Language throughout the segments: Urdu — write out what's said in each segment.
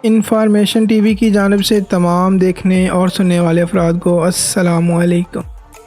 انفارمیشن ٹی وی کی جانب سے تمام دیکھنے اور سننے والے افراد کو السلام علیکم۔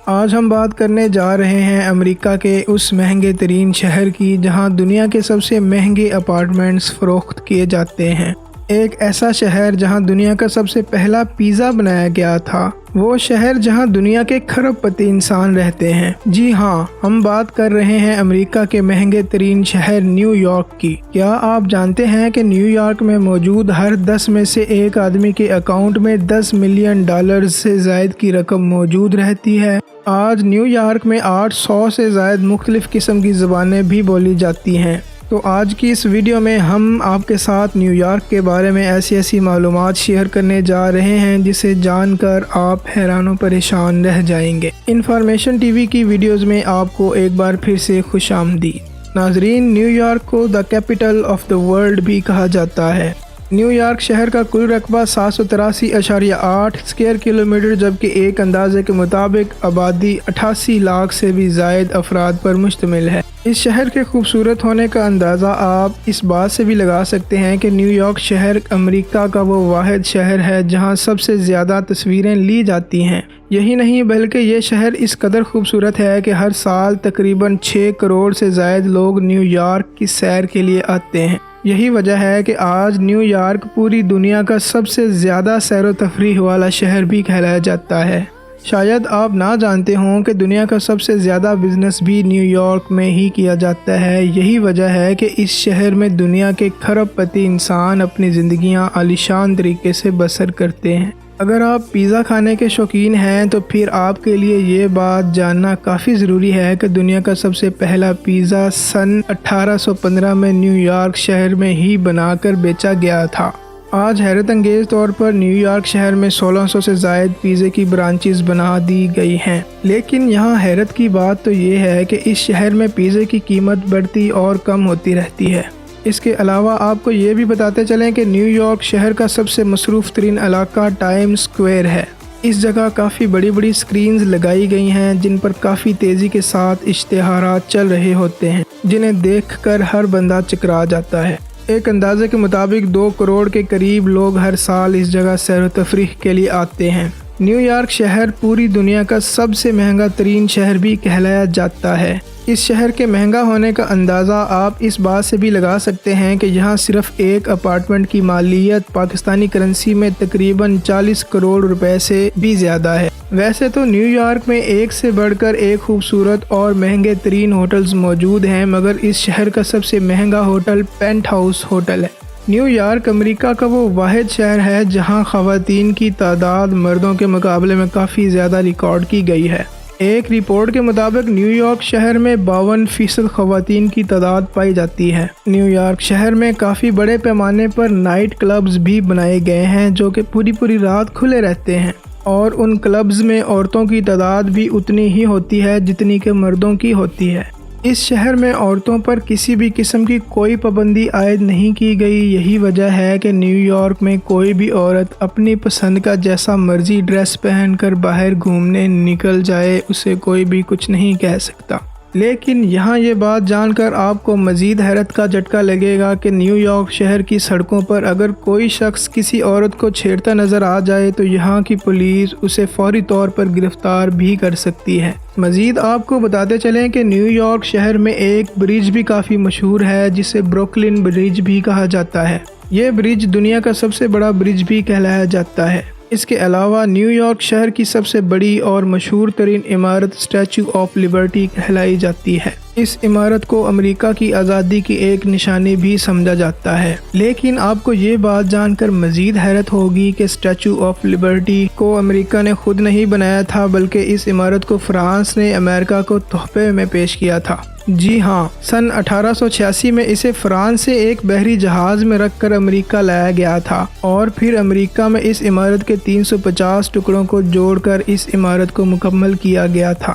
آج ہم بات کرنے جا رہے ہیں امریکہ کے اس مہنگے ترین شہر کی جہاں دنیا کے سب سے مہنگے اپارٹمنٹس فروخت کیے جاتے ہیں۔ ایک ایسا شہر جہاں دنیا کا سب سے پہلا پیزا بنایا گیا تھا، وہ شہر جہاں دنیا کے کھرب پتی انسان رہتے ہیں۔ جی ہاں، ہم بات کر رہے ہیں امریکہ کے مہنگے ترین شہر نیو یارک کی۔ کیا آپ جانتے ہیں کہ نیو یارک میں موجود ہر 10 میں سے ایک آدمی کے اکاؤنٹ میں $10 ملین سے زائد کی رقم موجود رہتی ہے؟ آج نیو یارک میں 800 سے زائد مختلف قسم کی زبانیں بھی بولی جاتی ہیں۔ تو آج کی اس ویڈیو میں ہم آپ کے ساتھ نیو یارک کے بارے میں ایسی معلومات شیئر کرنے جا رہے ہیں جسے جان کر آپ حیران و پریشان رہ جائیں گے۔ انفارمیشن ٹی وی کی ویڈیوز میں آپ کو ایک بار پھر سے خوش آمدید۔ ناظرین، نیو یارک کو the capital of the world بھی کہا جاتا ہے۔ نیو یارک شہر کا کل رقبہ 783.8 اسکوائر کلومیٹر جبکہ ایک اندازے کے مطابق آبادی 88 لاکھ سے بھی زائد افراد پر مشتمل ہے۔ اس شہر کے خوبصورت ہونے کا اندازہ آپ اس بات سے بھی لگا سکتے ہیں کہ نیو یارک شہر امریکہ کا وہ واحد شہر ہے جہاں سب سے زیادہ تصویریں لی جاتی ہیں۔ یہی نہیں بلکہ یہ شہر اس قدر خوبصورت ہے کہ ہر سال تقریباً 6 کروڑ سے زائد لوگ نیو یارک کی سیر کے لیے آتے ہیں۔ یہی وجہ ہے کہ آج نیو یارک پوری دنیا کا سب سے زیادہ سیر و تفریح والا شہر بھی کہلایا جاتا ہے۔ شاید آپ نہ جانتے ہوں کہ دنیا کا سب سے زیادہ بزنس بھی نیو یارک میں ہی کیا جاتا ہے۔ یہی وجہ ہے کہ اس شہر میں دنیا کے کھرب پتی انسان اپنی زندگیاں عالیشان طریقے سے بسر کرتے ہیں۔ اگر آپ پیزا کھانے کے شوقین ہیں تو پھر آپ کے لیے یہ بات جاننا کافی ضروری ہے کہ دنیا کا سب سے پہلا پیزا سن 1815 میں نیو یارک شہر میں ہی بنا کر بیچا گیا تھا۔ آج حیرت انگیز طور پر نیو یارک شہر میں 1600 سے زائد پیزے کی برانچز بنا دی گئی ہیں۔ لیکن یہاں حیرت کی بات تو یہ ہے کہ اس شہر میں پیزے کی قیمت بڑھتی اور کم ہوتی رہتی ہے۔ اس کے علاوہ آپ کو یہ بھی بتاتے چلیں کہ نیو یارک شہر کا سب سے مصروف ترین علاقہ ٹائم اسکوائر ہے۔ اس جگہ کافی بڑی سکرینز لگائی گئی ہیں جن پر کافی تیزی کے ساتھ اشتہارات چل رہے ہوتے ہیں جنہیں دیکھ کر ہر بندہ چکرا جاتا ہے۔ ایک اندازے کے مطابق 2 کروڑ کے قریب لوگ ہر سال اس جگہ سیر و تفریح کے لیے آتے ہیں۔ نیو یارک شہر پوری دنیا کا سب سے مہنگا ترین شہر بھی کہلایا جاتا ہے۔ اس شہر کے مہنگا ہونے کا اندازہ آپ اس بات سے بھی لگا سکتے ہیں کہ یہاں صرف ایک اپارٹمنٹ کی مالیت پاکستانی کرنسی میں تقریباً 40 کروڑ روپے سے بھی زیادہ ہے۔ ویسے تو نیو یارک میں ایک سے بڑھ کر ایک خوبصورت اور مہنگے ترین ہوٹلز موجود ہیں، مگر اس شہر کا سب سے مہنگا ہوٹل پینٹ ہاؤس ہوٹل ہے۔ نیو یارک امریکہ کا وہ واحد شہر ہے جہاں خواتین کی تعداد مردوں کے مقابلے میں کافی زیادہ ریکارڈ کی گئی ہے۔ ایک رپورٹ کے مطابق نیو یارک شہر میں 52% خواتین کی تعداد پائی جاتی ہے۔ نیو یارک شہر میں کافی بڑے پیمانے پر نائٹ کلبز بھی بنائے گئے ہیں جو کہ پوری رات کھلے رہتے ہیں، اور ان کلبز میں عورتوں کی تعداد بھی اتنی ہی ہوتی ہے جتنی کہ مردوں کی ہوتی ہے۔ اس شہر میں عورتوں پر کسی بھی قسم کی کوئی پابندی عائد نہیں کی گئی۔ یہی وجہ ہے کہ نیو یارک میں کوئی بھی عورت اپنی پسند کا جیسا مرضی ڈریس پہن کر باہر گھومنے نکل جائے، اسے کوئی بھی کچھ نہیں کہہ سکتا۔ لیکن یہاں یہ بات جان کر آپ کو مزید حیرت کا جھٹکا لگے گا کہ نیو یارک شہر کی سڑکوں پر اگر کوئی شخص کسی عورت کو چھیڑتا نظر آ جائے تو یہاں کی پولیس اسے فوری طور پر گرفتار بھی کر سکتی ہے۔ مزید آپ کو بتاتے چلیں کہ نیو یارک شہر میں ایک برج بھی کافی مشہور ہے جسے بروکلن برج بھی کہا جاتا ہے۔ یہ برج دنیا کا سب سے بڑا برج بھی کہلایا جاتا ہے۔ اس کے علاوہ نیو یارک شہر کی سب سے بڑی اور مشہور ترین عمارت اسٹیچو آف لبرٹی کہلائی جاتی ہے۔ اس عمارت کو امریکہ کی آزادی کی ایک نشانی بھی سمجھا جاتا ہے۔ لیکن آپ کو یہ بات جان کر مزید حیرت ہوگی کہ اسٹیچو آف لبرٹی کو امریکہ نے خود نہیں بنایا تھا بلکہ اس عمارت کو فرانس نے امریکہ کو تحفے میں پیش کیا تھا۔ جی ہاں، سن 1886 میں اسے فرانس سے ایک بحری جہاز میں رکھ کر امریکہ لایا گیا تھا، اور پھر امریکہ میں اس عمارت کے 350 ٹکڑوں کو جوڑ کر اس عمارت کو مکمل کیا گیا تھا۔